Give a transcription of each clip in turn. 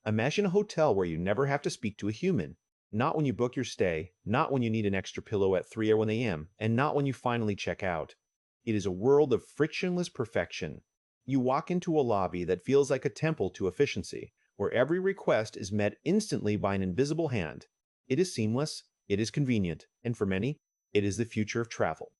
Imagine a hotel where you never have to speak to a human. Not when you book your stay, not when you need an extra pillow at 3 or 1 a.m., and not when you finally check out. It is a world of frictionless perfection. You walk into a lobby that feels like a temple to efficiency, where every request is met instantly by an invisible hand. It is seamless, it is convenient, and for many, it is the future of travel.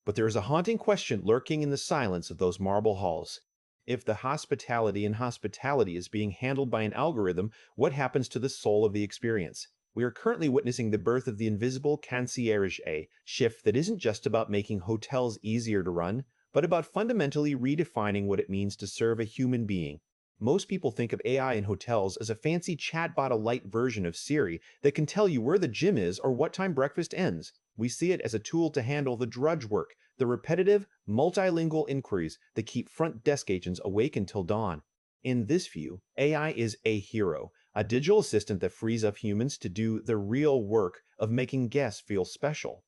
But there is a haunting question lurking in the silence of those marble halls. If the hospitality in hospitality is being handled by an algorithm, what happens to the soul of the experience? We are currently witnessing the birth of the invisible concierge, a shift that isn't just about making hotels easier to run, but about fundamentally redefining what it means to serve a human being. Most people think of AI in hotels as a fancy chatbot, a light version of Siri that can tell you where the gym is or what time breakfast ends. We see it as a tool to handle the drudge work, the repetitive, multilingual inquiries that keep front desk agents awake until dawn. In this view, AI is a hero, a digital assistant that frees up humans to do the real work of making guests feel special.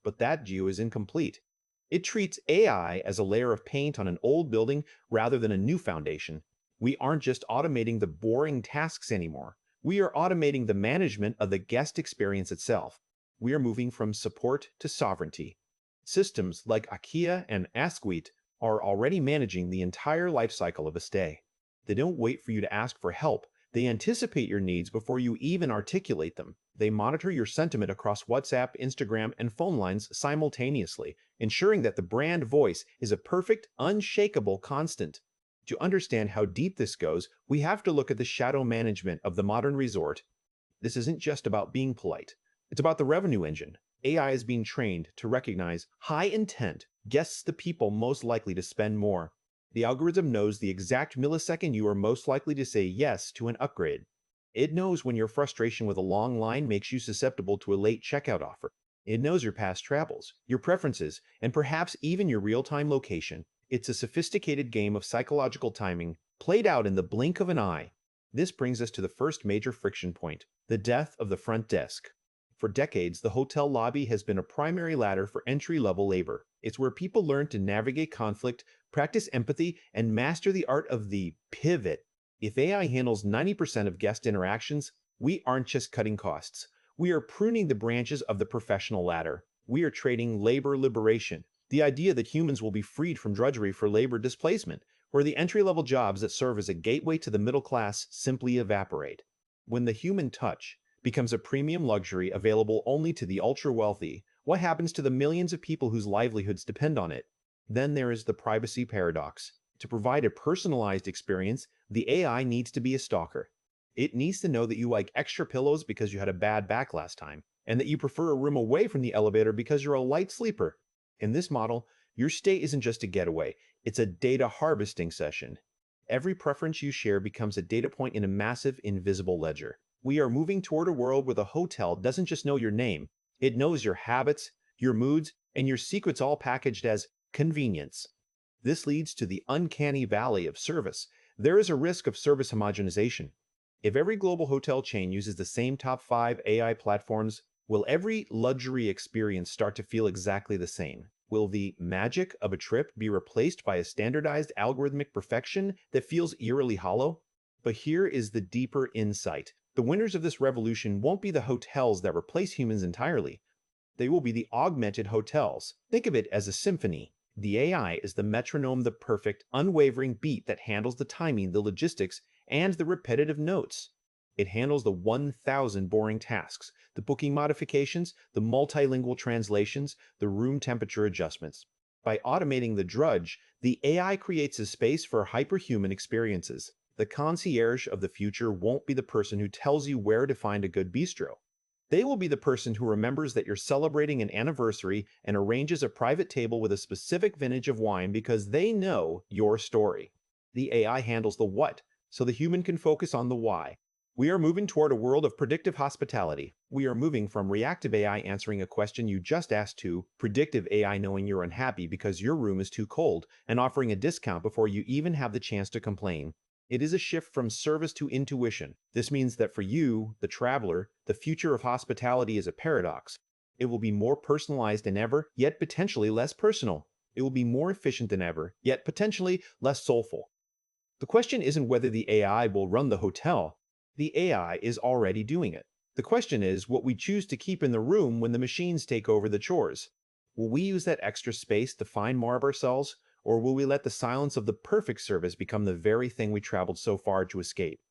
But that view is incomplete. It treats AI as a layer of paint on an old building rather than a new foundation. We aren't just automating the boring tasks anymore. We are automating the management of the guest experience itself. We are moving from support to sovereignty. Systems like IKEA and Asquith are already managing the entire life cycle of a stay. They don't wait for you to ask for help. They anticipate your needs before you even articulate them. They monitor your sentiment across WhatsApp, Instagram, and phone lines simultaneously, ensuring that the brand voice is a perfect, unshakable constant. To understand how deep this goes, we have to look at the shadow management of the modern resort. This isn't just about being polite. It's about the revenue engine. AI is being trained to recognize high intent guests, the people most likely to spend more. The algorithm knows the exact millisecond you are most likely to say yes to an upgrade. It knows when your frustration with a long line makes you susceptible to a late checkout offer. It knows your past travels, your preferences, and perhaps even your real-time location. It's a sophisticated game of psychological timing, played out in the blink of an eye. This brings us to the first major friction point, the death of the front desk. For decades, the hotel lobby has been a primary ladder for entry-level labor. It's where people learn to navigate conflict, practice empathy, and master the art of the pivot. If AI handles 90% of guest interactions, we aren't just cutting costs. We are pruning the branches of the professional ladder. We are trading labor liberation, the idea that humans will be freed from drudgery for labor displacement, where the entry-level jobs that serve as a gateway to the middle class simply evaporate. When the human touch becomes a premium luxury available only to the ultra-wealthy, what happens to the millions of people whose livelihoods depend on it? Then there is the privacy paradox. To provide a personalized experience, the AI needs to be a stalker. It needs to know that you like extra pillows because you had a bad back last time, and that you prefer a room away from the elevator because you're a light sleeper. In this model, your stay isn't just a getaway, it's a data harvesting session. Every preference you share becomes a data point in a massive invisible ledger. We are moving toward a world where the hotel doesn't just know your name, it knows your habits, your moods, and your secrets, all packaged as convenience. This leads to the uncanny valley of service. There is a risk of service homogenization. If every global hotel chain uses the same top 5 AI platforms, will every luxury experience start to feel exactly the same? Will the magic of a trip be replaced by a standardized algorithmic perfection that feels eerily hollow? But here is the deeper insight. The winners of this revolution won't be the hotels that replace humans entirely. They will be the augmented hotels. Think of it as a symphony. The AI is the metronome, the perfect, unwavering beat that handles the timing, the logistics, and the repetitive notes. It handles the 1,000 boring tasks, the booking modifications, the multilingual translations, the room temperature adjustments. By automating the drudge, the AI creates a space for hyperhuman experiences. The concierge of the future won't be the person who tells you where to find a good bistro. They will be the person who remembers that you're celebrating an anniversary and arranges a private table with a specific vintage of wine because they know your story. The AI handles the what, so the human can focus on the why. We are moving toward a world of predictive hospitality. We are moving from reactive AI answering a question you just asked to predictive AI knowing you're unhappy because your room is too cold and offering a discount before you even have the chance to complain. It is a shift from service to intuition. This means that for you, the traveler, the future of hospitality is a paradox. It will be more personalized than ever, yet potentially less personal. It will be more efficient than ever, yet potentially less soulful. The question isn't whether the AI will run the hotel. The AI is already doing it. The question is what we choose to keep in the room when the machines take over the chores. Will we use that extra space to find more of ourselves, or will we let the silence of the perfect service become the very thing we traveled so far to escape?